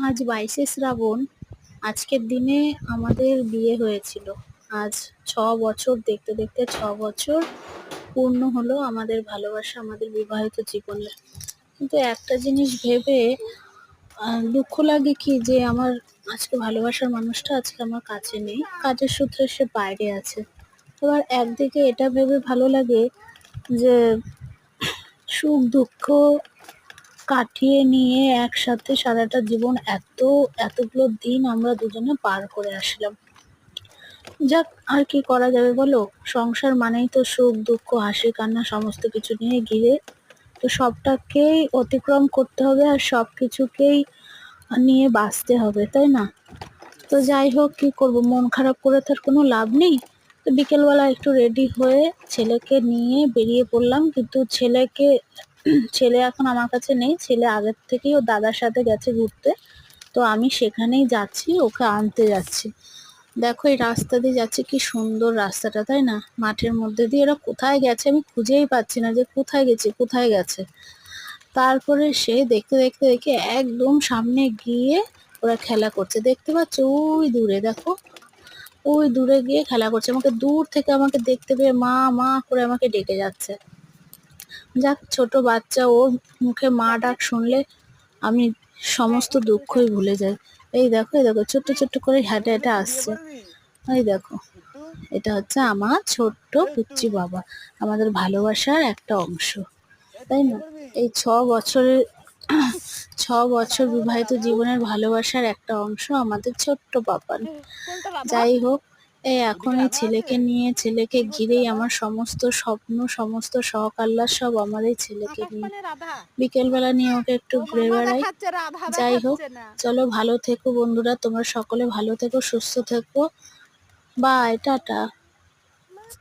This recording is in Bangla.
আজ ২২শে শ্রাবণ। আজকের দিনে আমাদের বিয়ে হয়েছিল। আজ ৬ বছর, দেখতে দেখতে ৬ বছর পূর্ণ হলো আমাদের ভালোবাসা, আমাদের বিবাহিত জীবনের। কিন্তু একটা জিনিস ভেবে দুঃখ লাগে কি যে আমার আজকে ভালোবাসার মানুষটা আজকে আমার কাছে নেই। কাজের সূত্রে সে বাইরে আছে। এবার একদিকে এটা ভেবে ভালো লাগে যে সুখ দুঃখ কাটিয়ে নিয়ে একসাথে সারাটা জীবন এতগুলো দিন আমরা দুজনে পার করে আসলাম। যাক, আর কি করা যাবে বলো? সংসার মানেই তো সুখ দুঃখ হাসি কান্না সমস্ত কিছু নিয়ে ঘিরে। তো সবটাকেই অতিক্রম করতে হবে আর সবকিছুকেই নিয়ে বাঁচতে হবে, তাই না? তো যাই হোক, কি করব, মন খারাপ করে তো আর কোনো লাভ নেই। তো বিকেলবেলা একটু রেডি হয়ে ছেলেকে নিয়ে বেরিয়ে পড়লাম, কিন্তু ছেলে এখন আমার কাছে নেই। ছেলে আগের থেকেই ও দাদার সাথে গেছে ঘুরতে। তো আমি সেখানেই যাচ্ছি, ওকে আনতে যাচ্ছি। দেখো এই রাস্তা দিয়ে যাচ্ছে, কি সুন্দর রাস্তাটা, তাই না? মাঠের মধ্যে দিয়ে এরা কোথায় গেছে আমি খুঁজেই পাচ্ছি না যে কোথায় গেছে। তারপরে সে দেখতে দেখতে দেখে একদম সামনে গিয়ে ওরা খেলা করছে, দেখতে পাচ্ছ? ওই দূরে দেখো, ওই দূরে গিয়ে খেলা করছে। আমাকে দূর থেকে আমাকে দেখতে পেয়ে মা মা করে আমাকে ডেকে যাচ্ছে। যাক, ছোট বাচ্চা, ওর মুখে মা ডাক শুনলে আমি সমস্ত দুঃখই ভুলে যাই। এই দেখো ছোট্ট ছোট্ট করে হেঁটে হেঁটে আসছে। এই দেখো, এটা হচ্ছে আমার ছোট্ট পুচ্চি বাবা, আমাদের ভালোবাসার একটা অংশ, তাই না? এই ৬ বছরের ৬ বছর বিবাহিত জীবনের ভালোবাসার একটা অংশ আমাদের ছোট্ট পাপান। যাই হোক, এখন এই ছেলেকে নিয়ে, ছেলেকে ঘিরেই আমার সমস্ত স্বপ্ন, সমস্ত শখ আহ্লাদ সব আমার এই ছেলেকে নিয়ে। বিকেলবেলা নিয়ে ওকে একটু ঘুরে বেড়াই। যাই হোক, চলো ভালো থেকো বন্ধুরা, তোমরা সকলে ভালো থেকো, সুস্থ থেকো। Bye, tata.